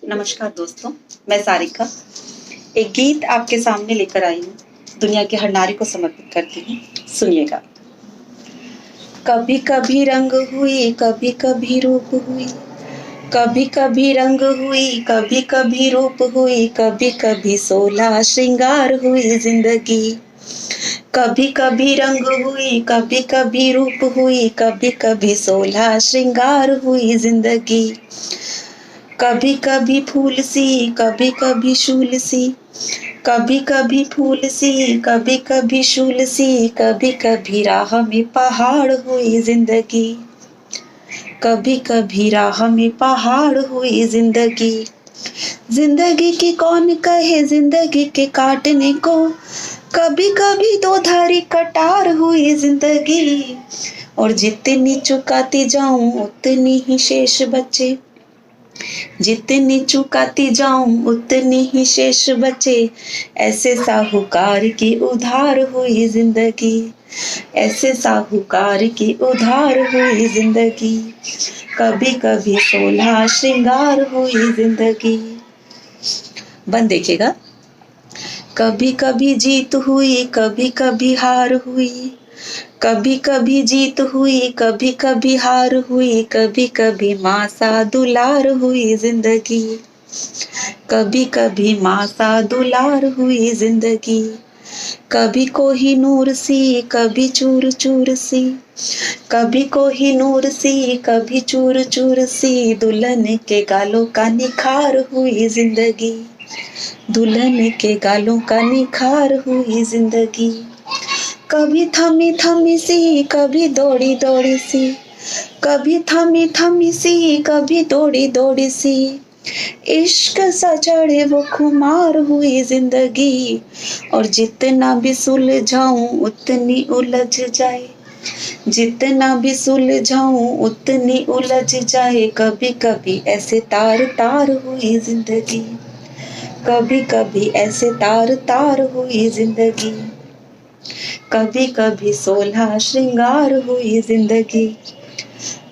नमस्कार दोस्तों, मैं सारिका एक गीत आपके सामने लेकर आई हूँ। दुनिया के हर नारी को समर्पित करती हूँ। सुनिएगा। कभी कभी रंग हुई, कभी कभी रूप हुई, कभी कभी रंग हुई, कभी कभी रूप हुई, कभी कभी सोलह श्रृंगार हुई जिंदगी। कभी कभी रंग हुई, कभी कभी रूप हुई, कभी कभी सोलह श्रृंगार हुई जिंदगी। कभी कभी फूल सी, कभी कभी शूल सी, कभी कभी फूल सी, कभी कभी शूल सी, कभी कभी राह में पहाड़ हुई जिंदगी। कभी कभी राह में पहाड़ हुई जिंदगी। जिंदगी की कौन कहे जिंदगी के काटने को, कभी कभी दो धारी कटार हुई जिंदगी। और जितनी चुकाती जाऊं उतनी ही शेष बचे, जितनी चुकाती जाऊं उतनी ही शेष बचे। ऐसे साहूकार की उधार हुई जिंदगी, ऐसे साहूकार की उधार हुई जिंदगी। कभी कभी सोलह श्रृंगार हुई जिंदगी। बंद देखिएगा। कभी कभी जीत हुई, कभी कभी हार हुई, कभी कभी जीत हुई, कभी कभी हार हुई, कभी कभी माँ सा दुलार हुई जिंदगी। कभी कभी माँ सा दुलार हुई जिंदगी। कभी कोहिनूर सी, कभी चूर चूर सी, कभी कोहिनूर सी, कभी चूर चूर सी। दुल्हन के गालों का निखार हुई जिंदगी, दुल्हन के गालों का निखार हुई जिंदगी। कभी थमी थमी सी, कभी दौड़ी दौड़ी सी, कभी थमी थमी सी, कभी दौड़ी दौड़ी सी। इश्क सा चढ़े वो खुमार हुई जिंदगी। और जितना भी सुलझाऊं उतनी उलझ जाए, जितना भी सुलझाऊं उतनी उलझ जाए। कभी कभी ऐसे तार तार हुई जिंदगी, कभी कभी ऐसे तार तार हुई जिंदगी। कभी कभी सोलह श्रृंगार हुई जिंदगी।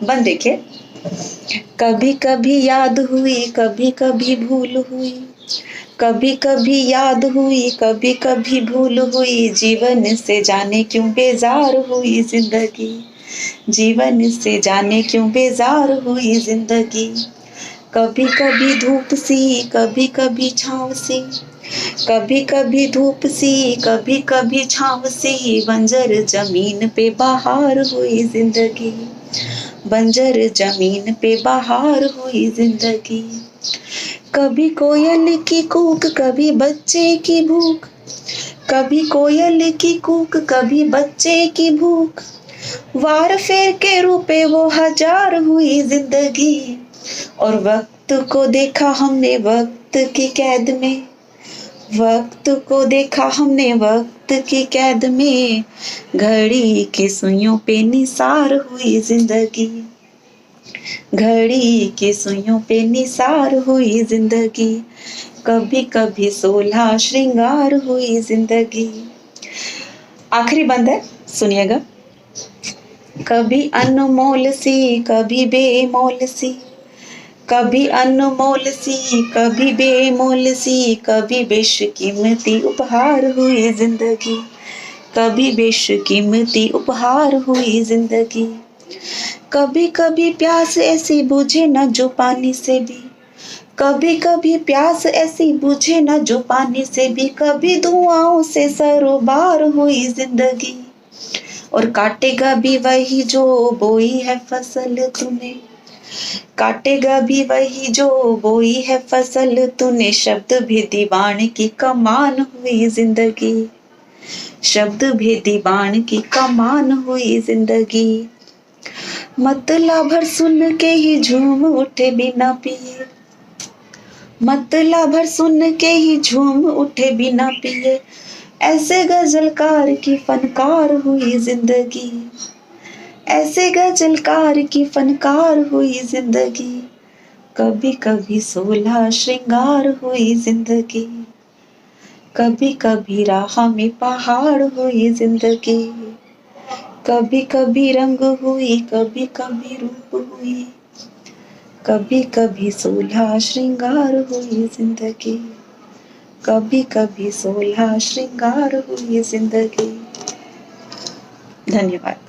बंद देखिए। कभी कभी याद हुई, कभी कभी भूल हुई, कभी कभी याद हुई, कभी कभी भूल हुई। जीवन से जाने क्यों बेजार हुई जिंदगी, जीवन से जाने क्यों बेजार हुई जिंदगी। कभी कभी धूप सी, कभी कभी छाँव सी, कभी कभी धूप सी, कभी कभी छाँव सी। बंजर जमीन पे बहार हुई जिंदगी, बंजर जमीन पे बहार हुई जिंदगी। कभी कोयल की कूक, कभी बच्चे की भूख, कभी कोयल की कूक, कभी बच्चे की भूख। वार फेर के रूपे वो हजार हुई जिंदगी। और वक्त को देखा हमने वक्त की कैद में, वक्त को देखा हमने वक्त की कैद में। घड़ी की सुइयों पे निसार हुई जिंदगी, घड़ी की सुइयों पे निसार हुई जिंदगी। कभी कभी सोलह श्रृंगार हुई जिंदगी। आखिरी बंद है, सुनिएगा। कभी अनमोल सी, कभी बेमोल सी, कभी अनमोल सी, कभी बेमोल सी। कभी बेशकीमती उपहार हुई जिंदगी, कभी बेशकीमती उपहार हुई जिंदगी। कभी कभी प्यास ऐसी बुझे न जो पानी से भी, कभी कभी प्यास ऐसी बुझे न जो पानी से भी। कभी धुआंओं से सरोबार हुई जिंदगी। और काटेगा भी वही जो बोई है फसल तूने, काटेगा भी वही जो बोई है फसल तूने। शब्द भी दीवान की कमान हुई जिंदगी, शब्द भी दीवान की कमान हुई जिंदगी। मतलब भर सुन के ही झूम उठे बिना पिए, मतलब भर सुन के ही झूम उठे बिना पिए। ऐसे गजलकार की फनकार हुई जिंदगी, ऐसे गजलकार की फनकार हुई जिंदगी। कभी कभी सोलह श्रृंगार हुई जिंदगी, कभी कभी राह में पहाड़ हुई जिंदगी। कभी कभी रंग हुई, कभी कभी रूप हुई, कभी कभी सोलह श्रृंगार हुई जिंदगी, कभी कभी सोलह श्रृंगार हुई जिंदगी। धन्यवाद।